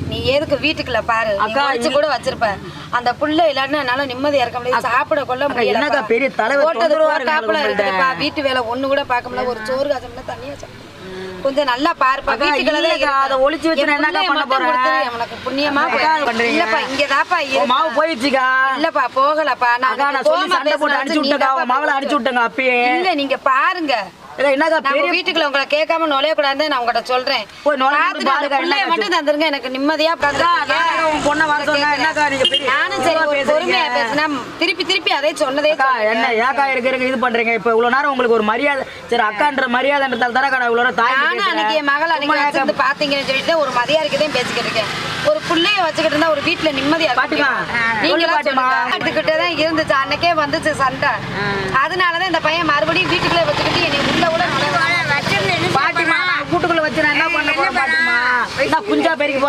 நீ எதுக்கு வீட்டுக்குள்ள பாரு அக்கா கூட வச்சிருப்ப அந்த புள்ள இல்லாட்டினா என்னால நிம்மதியா இருக்க முடியாது சாப்பிட கொள்ள முடியல பெரிய தலைவர் வீட்டு வேலை ஒண்ணு கூட பார்க்க முடியல ஒரு சோறு காசம்னா தண்ணியா கொஞ்சம் நல்லா பாருப்பா வீட்டுக்குள்ள அதை ஒளிச்சு வச்சு என்னக்கா பண்ண போறேன் உனக்கு புண்ணியமா இல்லப்பா இங்கதாப்பா மாவு போயிடுச்சுக்கா இல்லப்பா போகலப்பா நான் சொல்லி சண்டை போட்டு அடிச்சு விட்டேங்க மாவுல அடிச்சு விட்டேங்க அப்பயே இல்ல நீங்க பாருங்க வீட்டுக்குள்ள உங்களை கேட்காம நுழைய கூடாது நான் உங்ககிட்ட சொல்றேன் மட்டும் தந்துருங்க எனக்கு நிம்மதியா நானும் சரி பொறுமையா பேசினா திருப்பி திருப்பி அதே சொன்னதே என்ன ஏக்கா இருக்கு இது பண்றீங்க இப்ப இவ்வளவு நேரம் உங்களுக்கு ஒரு மரியாதை சரி அக்கான்ற மரியாதைன்றதால தானே இவ்வளவு தாய் நானும் அன்னைக்கு என் மகள் அன்னைக்கு பாத்தீங்கன்னு சொல்லிட்டு ஒரு மரியாதைக்குதான் பேசிக்கிட்டு இருக்கேன் ஒரு பிள்ளைய வச்சுக்கிட்டு இருந்தா ஒரு வீட்டுல நிம்மதியா பாட்டிமா நீங்கதான் இருந்துச்சு அன்னைக்கே வந்துச்சு சண்டை அதனாலதான் இந்த பையன் மறுபடியும் வீட்டுக்குள்ளே வச்சுக்கிட்டு என்னை உள்ள கூட பாட்டிமா கூட்டுக்குள்ள வச்சு நான் என்ன பண்ண போறேன் பாட்டிமா குஞ்சா பெருக்கி